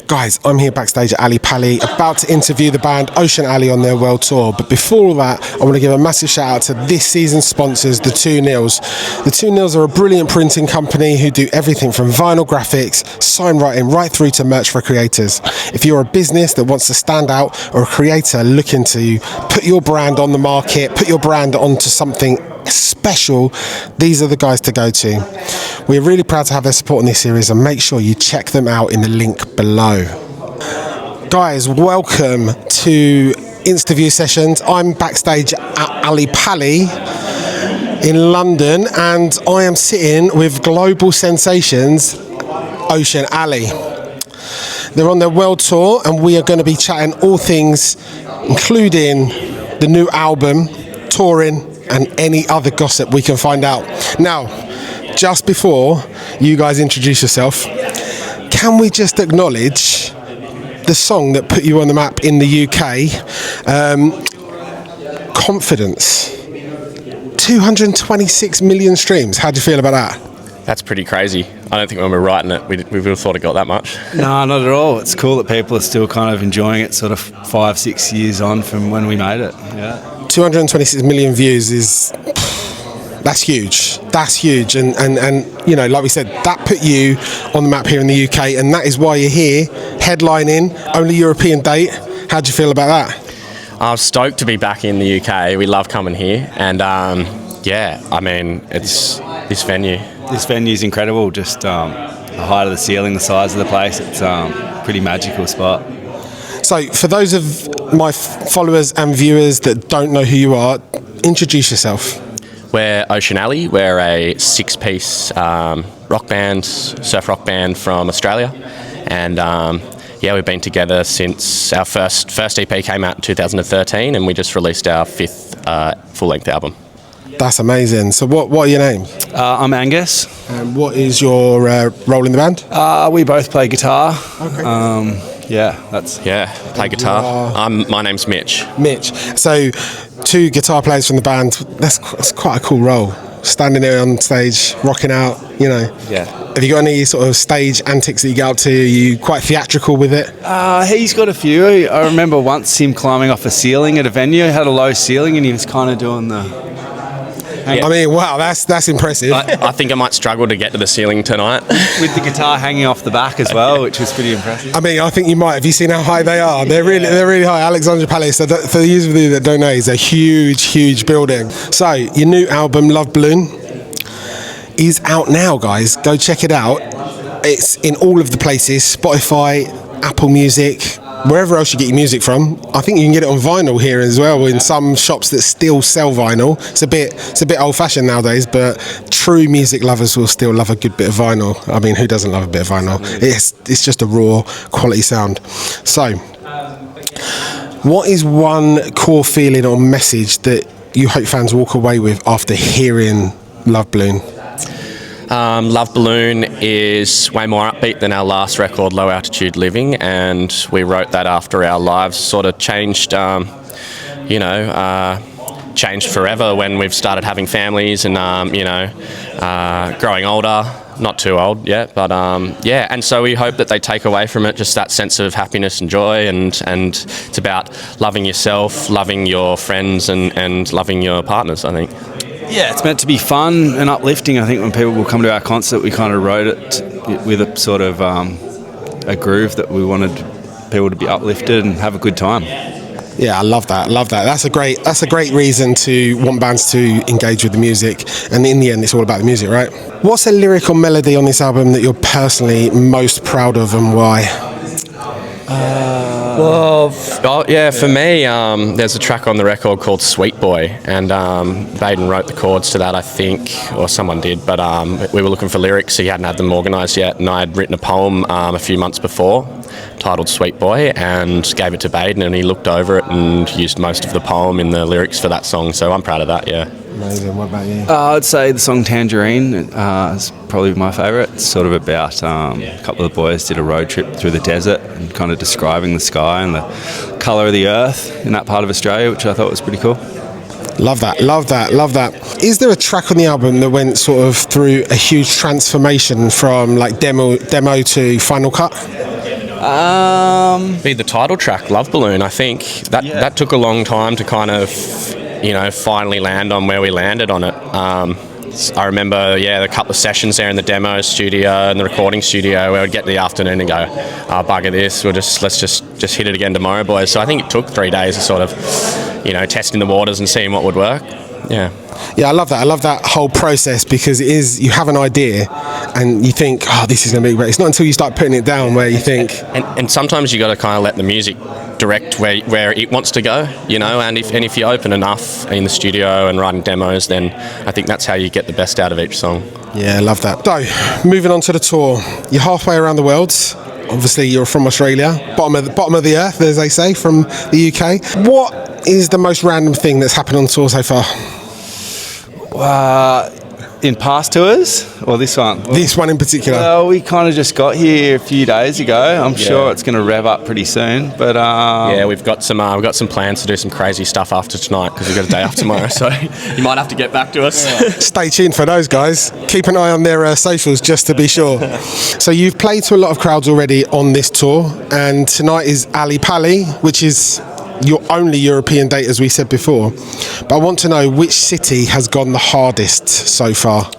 Guys, I'm here backstage at Ali Palace, about to interview the band Ocean Alley on their world tour. But before all that, I want to give a massive shout out to this season's sponsors, the 2 Nils. The 2 Nils are a brilliant printing company who do everything from vinyl graphics, sign writing, right through to merch for creators. If you're a business that wants to stand out or a creator looking to put your brand on the market, put your brand onto something special, these are the guys to go to. We're really proud to have their support in this series, and make sure you check them out in the link below. Guys, welcome to interview sessions. I'm backstage at Ali Palace in London, and I am sitting with global sensations Ocean Alley. They're on their world tour, and we are going to be chatting all things, including the new album, touring, and any other gossip we can find out. Now, just before you guys introduce yourself, can we just acknowledge the song that put you on the map in the UK, Confidence? 226 million streams. How do you feel about that? That's pretty crazy. I don't think when we were writing it, we would have thought it got that much. No, not at all. It's cool that people are still kind of enjoying it sort of 5-6 years on from when we made it. Yeah. 226 million views is... That's huge. That's huge. And you know, like we said, that put you on the map here in the UK, and that is why you're here, headlining, only European date. How do you feel about that? I'm stoked to be back in the UK. We love coming here. And yeah, I mean, it's this venue. This venue is incredible. Just the height of the ceiling, the size of the place. It's a pretty magical spot. So for those of my followers and viewers that don't know who you are, introduce yourself. We're Ocean Alley. We're a 6-piece rock band, surf rock band from Australia. And yeah, we've been together since our first EP came out in 2013, and we just released our 5th full-length album. That's amazing. So what are your names? I'm Angus. And what is your role in the band? We both play guitar. Okay. Play guitar. My name's Mitch. Mitch. So 2 guitar players from the band. That's quite a cool role. Standing there on stage, rocking out, you know. Yeah. Have you got any sort of stage antics that you get up to? Are you quite theatrical with it? He's got a few. I remember once him climbing off a ceiling at a venue. He had a low ceiling and he was kind of doing the... Yeah. I mean, wow, that's impressive. I think I might struggle to get to the ceiling tonight. With the guitar hanging off the back as well, which was pretty impressive. I mean, I think you might. Have you seen how high they are? They're really high. Alexandra Palace. So for those of you that don't know, it's a huge building. So your new album, Love Balloon, is out now, guys. Go check it out. It's in all of the places: Spotify, Apple Music, wherever else you get your music from. I think you can get it on vinyl here as well, in some shops that still sell vinyl. It's a bit old-fashioned nowadays, but true music lovers will still love a good bit of vinyl. I mean, who doesn't love a bit of vinyl? It's just a raw quality sound. So, what is one core feeling or message that you hope fans walk away with after hearing Love Balloon? Love Balloon is way more upbeat than our last record, Low Altitude Living, and we wrote that after our lives sort of changed, changed forever when we've started having families and, growing older. Not too old yet, but and so we hope that they take away from it just that sense of happiness and joy, and it's about loving yourself, loving your friends, and loving your partners, I think. Yeah, it's meant to be fun and uplifting. I think when people will come to our concert, we kind of wrote it with a sort of a groove that we wanted people to be uplifted and have a good time. Yeah, I love that. That's a great reason to want bands to engage with the music, and in the end, it's all about the music, right? What's a lyric or melody on this album that you're personally most proud of, and why? For me, there's a track on the record called Sweet Boy, and Baden wrote the chords to that, I think, or someone did, but we were looking for lyrics, he hadn't had them organised yet, and I had written a poem a few months before titled Sweet Boy, and gave it to Baden, and he looked over it and used most of the poem in the lyrics for that song, so I'm proud of that, yeah. Amazing. What about you? I'd say the song Tangerine is probably my favourite. It's sort of about a couple of the boys did a road trip through the desert and kind of describing the sky and the colour of the earth in that part of Australia, which I thought was pretty cool. Love that. Is there a track on the album that went sort of through a huge transformation from like demo to final cut? Be the title track, Love Balloon. I think that took a long time to kind of, finally land on where we landed on it. I remember, a couple of sessions there in the demo studio and the recording studio where we'd get in the afternoon and go, oh, bugger this, let's just hit it again tomorrow, boys. So I think it took 3 days of sort of, testing the waters and seeing what would work. Yeah. Yeah, I love that. I love that whole process because it is, you have an idea and you think, oh, this is going to be great. It's not until you start putting it down where you think... And sometimes you got to kind of let the music direct where it wants to go, and if you're open enough in the studio and writing demos, then I think that's how you get the best out of each song. Yeah, I love that. So, moving on to the tour. You're halfway around the world. Obviously, you're from Australia, bottom of the earth, as they say, from the UK. What is the most random thing that's happened on tour so far? In past tours, or this one? This one in particular. Well, we kind of just got here a few days ago. I'm sure it's going to rev up pretty soon. But we've got some plans to do some crazy stuff after tonight because we've got a day off tomorrow. So you might have to get back to us. Stay tuned for those guys. Keep an eye on their socials just to be sure. So you've played to a lot of crowds already on this tour, and tonight is Ali Pali, which is your only European date, as we said before. But I want to know which city has gone the hardest so far.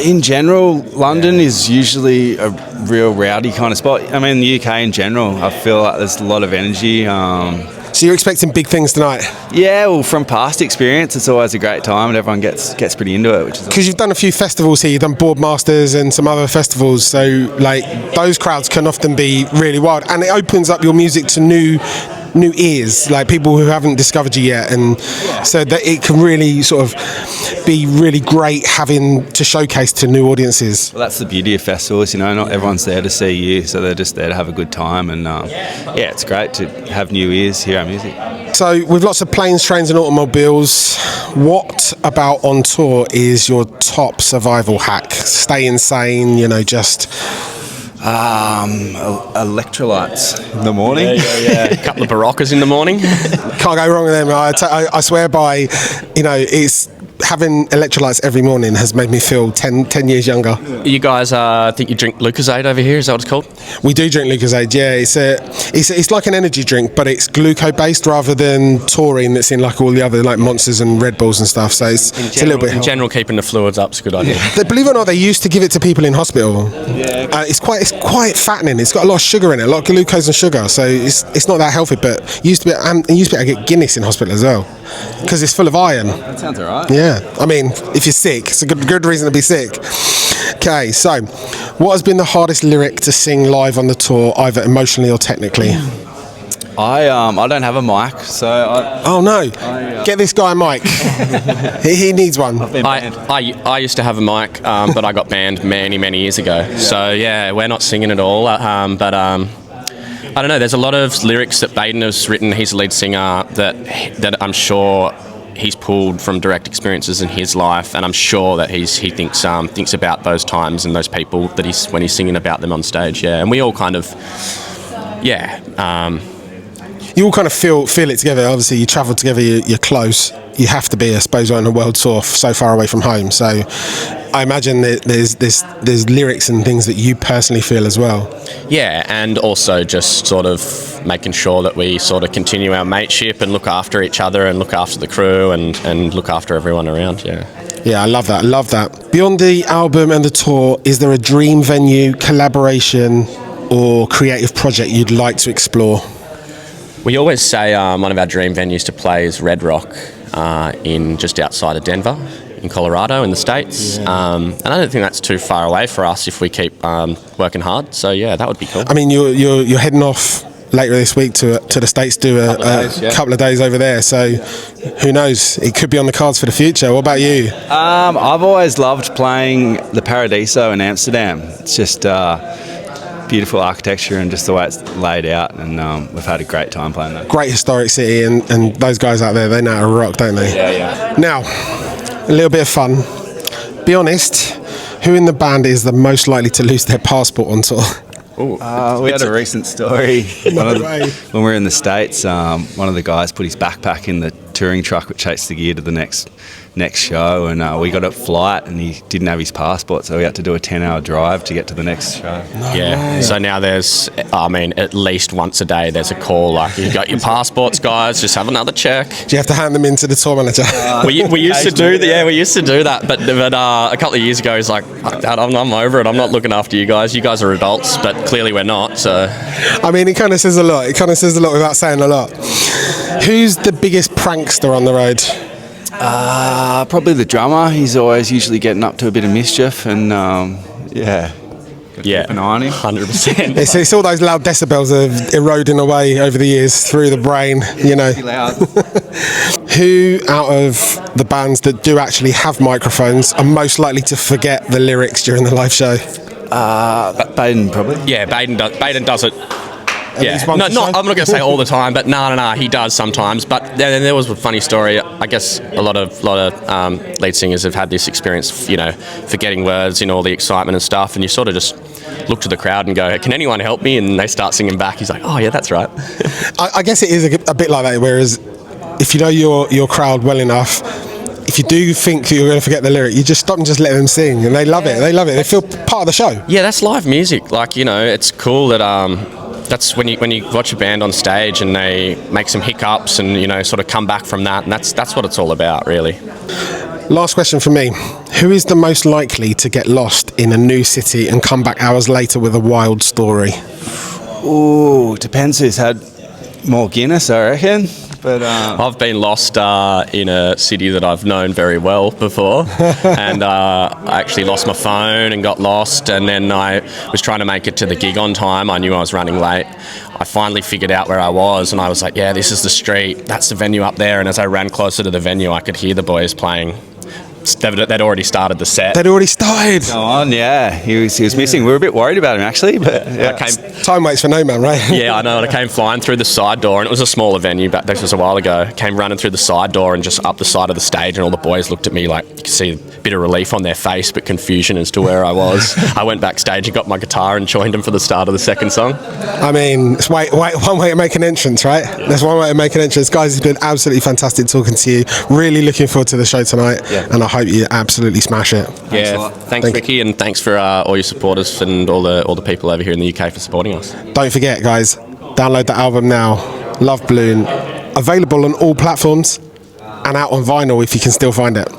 In general, London is usually a real rowdy kind of spot. I mean, the UK in general, I feel like there's a lot of energy. So you're expecting big things tonight? Yeah, well, from past experience, it's always a great time and everyone gets pretty into it. Which is because you've done a few festivals here, you've done Boardmasters and some other festivals, so like those crowds can often be really wild, and it opens up your music to new ears, like people who haven't discovered you yet, and so that it can really sort of be really great having to showcase to new audiences. Well, that's the beauty of festivals, not everyone's there to see you, so they're just there to have a good time, and it's great to have new ears hear our music. So with lots of planes, trains and automobiles, what about on tour is your top survival hack? Stay insane, just... electrolytes in the morning. A couple of Baroccas in the morning. Can't go wrong with them. I swear by, it's having electrolytes every morning has made me feel 10 years younger. You guys think you drink Lucozade over here? Is that what it's called? We do drink Lucozade, yeah. It's like an energy drink, but it's glucose-based rather than taurine that's in like all the other like Monsters and Red Bulls and stuff. So it's a little bit... In general, keeping the fluids up is a good idea. Believe it or not, they used to give it to people in hospital. Yeah. It's quite fattening. It's got a lot of sugar in it, a lot of glucose and sugar. So it's not that healthy, but used to be able to get Guinness in hospital as well because it's full of iron. That sounds alright. Yeah. I mean, if you're sick, it's a good reason to be sick. Okay, so what has been the hardest lyric to sing live on the tour, either emotionally or technically? I don't have a mic, so get this guy a mic. he needs one. I used to have a mic, but I got banned many years ago. Yeah. So yeah, we're not singing at all. But I don't know. There's a lot of lyrics that Baden has written. He's the lead singer that I'm sure he's pulled from direct experiences in his life, and I'm sure that he thinks about those times and those people that when he's singing about them on stage. Yeah, and we all kind of you all kind of feel it together. Obviously, you travel together. You're close. You have to be, I suppose, on a world tour so far away from home. So I imagine that there's lyrics and things that you personally feel as well. Yeah, and also just sort of making sure that we sort of continue our mateship and look after each other and look after the crew and look after everyone around. Yeah, I love that. Beyond the album and the tour, is there a dream venue, collaboration or creative project you'd like to explore? We always say one of our dream venues to play is Red Rock in just outside of Denver in Colorado in the States. Yeah. And I don't think that's too far away for us if we keep working hard. So yeah, that would be cool. I mean, you're heading off later this week to the States, do a couple of days over there. So who knows? It could be on the cards for the future. What about you? I've always loved playing the Paradiso in Amsterdam. It's just beautiful architecture and just the way it's laid out, and we've had a great time playing that. Great historic city, and those guys out there, they know how to rock, don't they? Yeah. Now, a little bit of fun. Be honest, who in the band is the most likely to lose their passport on tour? We had a recent story when we were in the States. One of the guys put his backpack in the touring truck which takes the gear to the next show, and we got a flight and he didn't have his passport, so we had to do a 10-hour drive to get to the next show. So now there's, at least once a day there's a call like, you got your passports, guys, just have another check. Do you have to hand them in to the tour manager? We used to do that, but a couple of years ago he's like, I'm over it, I'm not looking after you guys are adults, but clearly we're not, so. I mean, it kind of says a lot. It kind of says a lot without saying a lot. Who's the biggest prankster on the road? Probably the drummer. He's always usually getting up to a bit of mischief, and keep an eye on him. 100%. It's all those loud decibels of eroding away over the years through the brain, you know. Who out of the bands that do actually have microphones are most likely to forget the lyrics during the live show? Baden, probably. Yeah, Baden does it. Yeah, I'm not going to say all the time, but no, he does sometimes. But then there was a funny story. I guess a lot of lead singers have had this experience, forgetting words in all the excitement and stuff, and you sort of just look to the crowd and go, "Can anyone help me?" And they start singing back. He's like, "Oh yeah, that's right." I guess it is a bit like that. Whereas if you know your crowd well enough, if you do think you're going to forget the lyric, you just stop and just let them sing, and they love it. They feel part of the show. Yeah, that's live music. Like, it's cool that that's when you watch a band on stage and they make some hiccups and sort of come back from that, and that's what it's all about, really. Last question from me: who is the most likely to get lost in a new city and come back hours later with a wild story? Ooh, depends who's had more Guinness, I reckon. But I've been lost in a city that I've known very well before, and I actually lost my phone and got lost, and then I was trying to make it to the gig on time. I knew I was running late. I finally figured out where I was, and I was like, yeah, this is the street, that's the venue up there. And as I ran closer to the venue, I could hear the boys playing. They'd already started the set. They'd already started. Go on, yeah. He was missing. We were a bit worried about him, actually, but yeah. Time waits for no man, right? Yeah, I know. And I came flying through the side door, and it was a smaller venue, but this was a while ago. Came running through the side door and just up the side of the stage, and all the boys looked at me like, you could see a bit of relief on their face, but confusion as to where I was. I went backstage and got my guitar and joined them for the start of the second song. I mean, it's one way to make an entrance, right? Yeah. There's one way to make an entrance. Guys, it's been absolutely fantastic talking to you. Really looking forward to the show tonight, and I hope you absolutely smash it. Yeah, thanks Ricky, and thanks for all your supporters and all the people over here in the UK for supporting us. Don't forget, guys, download the album now, Love Balloon, available on all platforms and out on vinyl if you can still find it.